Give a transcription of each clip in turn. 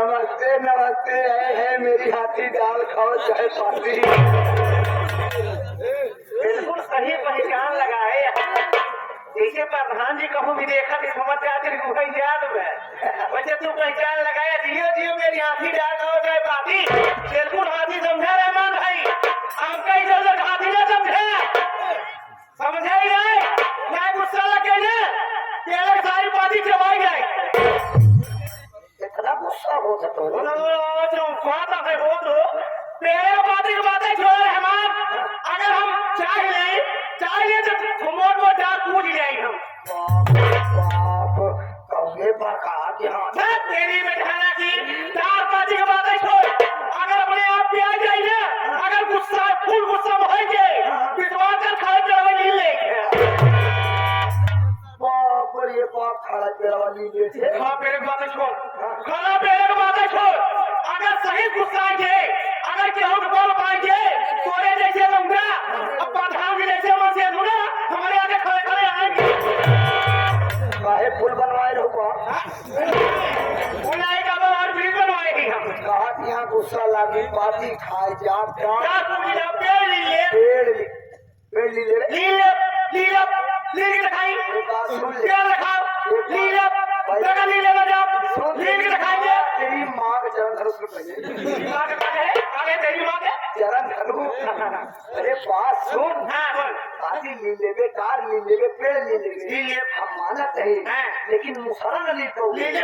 नमस्ते नमस्ते है मेरी हाथी दाल खाओ चाहे पाती। बिल्कुल सही पहचान लगाए। जैसे प्रधान जी कहूँ भी देखा थी समझ जाते भाई याद में वैसे तू पहचान लगाया। जियो जियो मेरी हाथी डाल खाओ चाहे पाती। बिल्कुल हाथी समझा रहमान भाई। आपका इधर उधर हाथी ना समझे समझे ही नहीं ना गुस्सा लगे ना केवल सारी पाती चबाई जाए। इतना गुस्सा हो सकता है बातें छोड़ रहमान। अगर हम चाहिए तो मोट मोट जाकर पूछ जाए हम बाप कौवे पर कहा कि हाँ तेरी में ढहना की चार पाती की बातें छोड़। अगर अपने आप पे आ जाइए अगर गुस्सा फुल गुस्सा हो जाए विश्वास कर खाए पे नहीं ले बाप रे बाप खड़ा पेड़ वाली बेटे खा पेड़ की बातें छोड़। खाना पेड़ की बातें छोड़। अगर सही गुस्सा आए अगर केहू को बोल पाएंगे तोरे जैसे लूंगा अब प्रधान जी जैसे मनसे लूंगा हमारे आगे खड़े खड़े आएंगे। काहे पुल बनवाए रहो बुलाई का और भी बनवाएंगे हम कहा कि यहाँ गुस्सा लागी पाती खाए जा क्या पूछा पेड़ लीजिए पेड़ ली ले लीले लीले लीले दिखाई पेड़ दिखाओ लीले जगह लीले में जाओ लीले दिखाएंगे। तेरी माँ का चरण धरो उसको पहले माँ के पास है आगे तेरी माँ के चरण धरो। अरे बात सुन हाँ बोल पाती ली लेवे कार ली लेवे पेड़ ली लेवे लीले हम मानत है हाँ। लेकिन मुसरा न ली तो लीले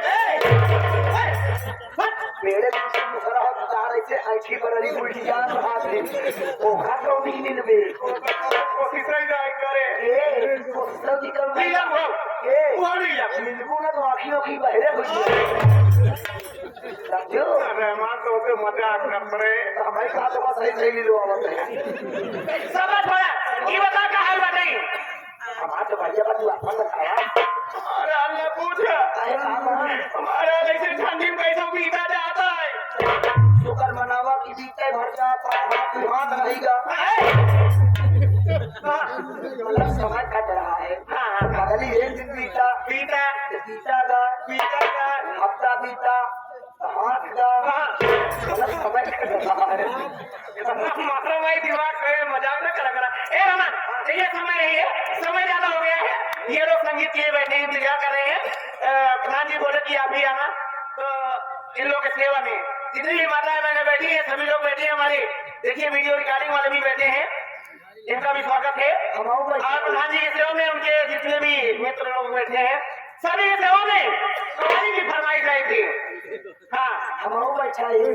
पेड़ पीछे मुसरा हो तार ऐसे ऐठी बरली उल्टी जान हाथ ले ओखा तो नहीं मिलवे कोशिश नहीं करे ए कोशिश की कर लीला वो ए वो लीला मिलबू ना तो आँखी आँखी बहरे हो समझो रहमान तो उसे मजाक कर रहे हमारे साथ तो बस सही सही लो आवत है समझ थोड़ा ये बता का हाल बताइए। हमारा तो भैया का तू अपन बताया अरे अल्लाह पूछा काहे मामा हमारा ऐसे ठंडी में कैसे बीता जाता है शुक्र मनावा की बीते भर जाता हाथ रहेगा मतलब समय कट रहा है अगली एक दिन बीता बीता बीता का हफ्ता बीता हाथ का मतलब समय कट रहा है हमारा भाई दिमाग पे मजाक न करा ए रमन ये समय नहीं है समय ज्यादा हो गया है। ये लोग संगीत के लिए बैठे इंतजार कर रहे हैं। प्रधान जी बोले कि आप भी आना तो इन लोगों की सेवा में जितनी भी माताएं बहनें बैठी हैं सभी लोग बैठे हैं हमारे देखिए वीडियो रिकॉर्डिंग वाले भी बैठे हैं इनका भी स्वागत है। और प्रधान जी की सेवा में उनके जितने भी मित्र लोग बैठे हैं सभी की सेवा में हमारी भी फरमाइश आई थी। हाँ हम बैठा है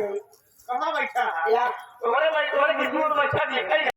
कहाँ बैठा यार तुम्हारे किस्मत बैठा देखा